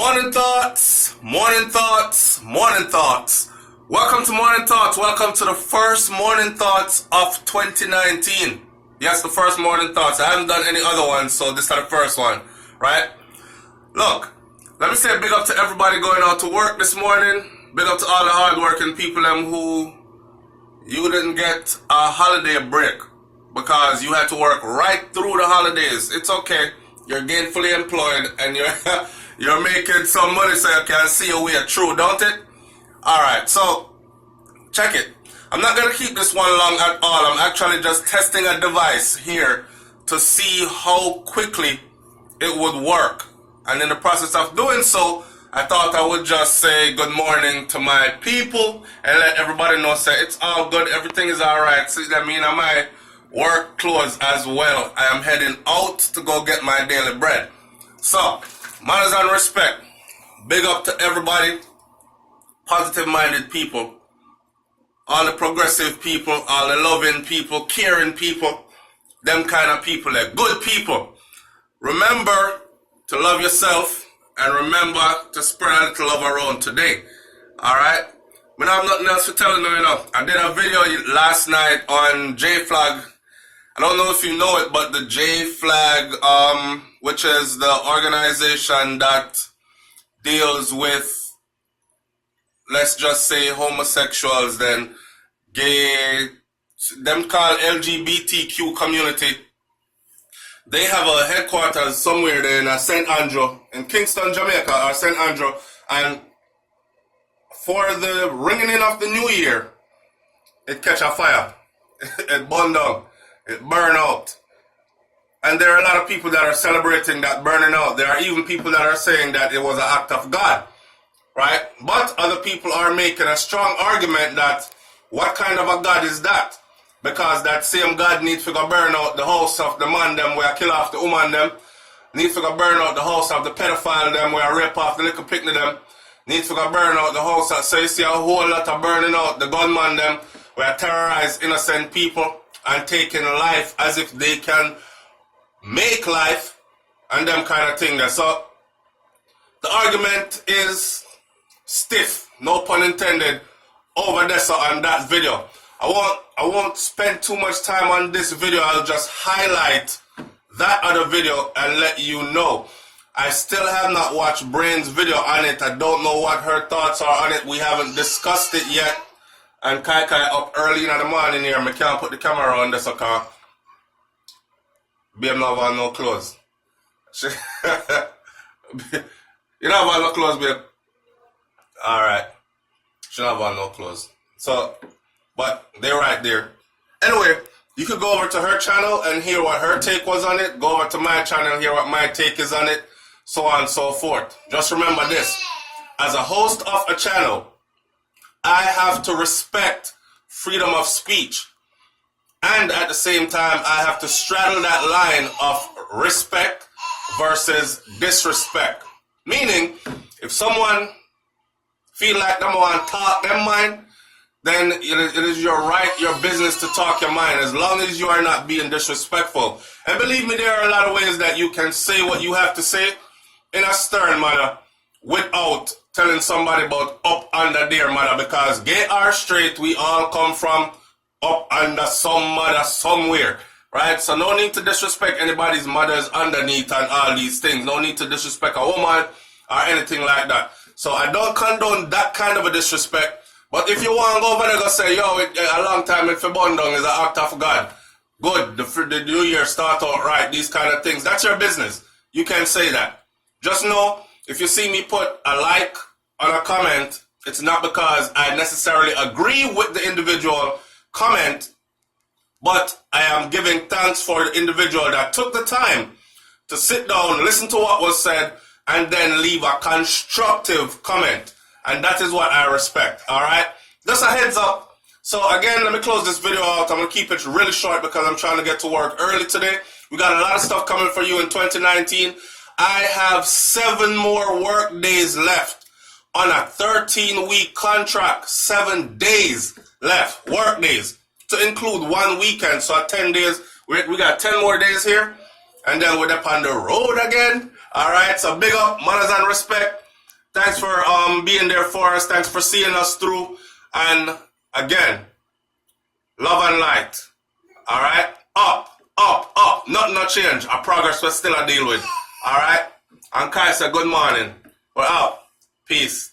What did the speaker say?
Morning thoughts, morning thoughts, morning thoughts. Welcome to Morning Thoughts. Welcome to the first Morning Thoughts of 2019. Yes, the first Morning Thoughts. I haven't done any other ones, so this is the first one, right? Look, let me say a big up to everybody going out to work this morning. Big up to all the hardworking people who you didn't get a holiday break because you had to work right through the holidays. It's okay. You're gainfully employed and you're making some money so you can see your way through, don't it? Alright, so check it. I'm not going to keep this one long at all. I'm actually just testing a device here to see how quickly it would work. And in the process of doing so, I thought I would just say good morning to my people and let everybody know, say it's all good, everything is alright. See, I mean, my work clothes as well. I am heading out to go get my daily bread. So, manners and respect. Big up to everybody. Positive-minded people. All the progressive people, all the loving people, caring people. Them kind of people, they're good people. Remember to love yourself and remember to spread a little love around today. Alright? I have nothing else to tell you now. I did a video last night on J-Flag. I don't know if you know it, but the J-Flag, which is the organization that deals with, let's just say, homosexuals, then gay, them called LGBTQ community. They have a headquarters somewhere there in St. Andrew, in Kingston, Jamaica, or St. Andrew, and for the ringing in of the new year, it catch a fire. It burned down. It burned out. And there are a lot of people that are celebrating that burning out. There are even people that are saying that it was an act of God. Right? But other people are making a strong argument that what kind of a God is that? Because that same God needs to go burn out the house of the man them where I kill off the woman them. Needs to go burn out the house of the pedophile them where I rape off the little picnic them. Needs to go burn out the house of, so you see a whole lot of burning out the gunman them where I terrorize innocent people and taking life as if they can make life and them kind of thing there. So the argument is stiff, no pun intended, over there so on that video. I won't spend too much time on this video. I'll just highlight that other video and let you know. I still have not watched Brain's video on it. I don't know what her thoughts are on it. We haven't discussed it yet. And Kai up early in the morning here. I can't put the camera on this, okay? Babe not have no clothes. You don't have no clothes, babe? Alright. She don't have no clothes. So, but they're right there. Anyway, you could go over to her channel and hear what her take was on it. Go over to my channel and hear what my take is on it. So on and so forth. Just remember this. As a host of a channel, I have to respect freedom of speech. And at the same time, I have to straddle that line of respect versus disrespect. Meaning, if someone feel like them want to talk them mind, then it is your right, your business to talk your mind, as long as you are not being disrespectful. And believe me, there are a lot of ways that you can say what you have to say in a stern manner without telling somebody about up under their mother, because gay or straight, we all come from up under some mother somewhere, right? So no need to disrespect anybody's mothers underneath and all these things. No need to disrespect a woman or anything like that. So I don't condone that kind of a disrespect. But if you want to go over there and say, yo, a long time if you burn down is an act of God. Good, the new year start out right, these kind of things. That's your business. You can say that. Just know, if you see me put a like on a comment, it's not because I necessarily agree with the individual comment, but I am giving thanks for the individual that took the time to sit down, listen to what was said, and then leave a constructive comment. And that is what I respect, alright? Just a heads up. So again, let me close this video out. I'm going to keep it really short because I'm trying to get to work early today. We got a lot of stuff coming for you in 2019. I have 7 more work days left on a 13-week contract. 7 days left, work days, to include 1 weekend. So 10 days, we got 10 more days here. And then we're up on the road again. Alright, so big up, manners and respect. Thanks for being there for us. Thanks for seeing us through. And again, love and light. All right? Up, up, up. Nothing no change. Our progress we're still a deal with. All right? And Kai said good morning. We're out. Peace.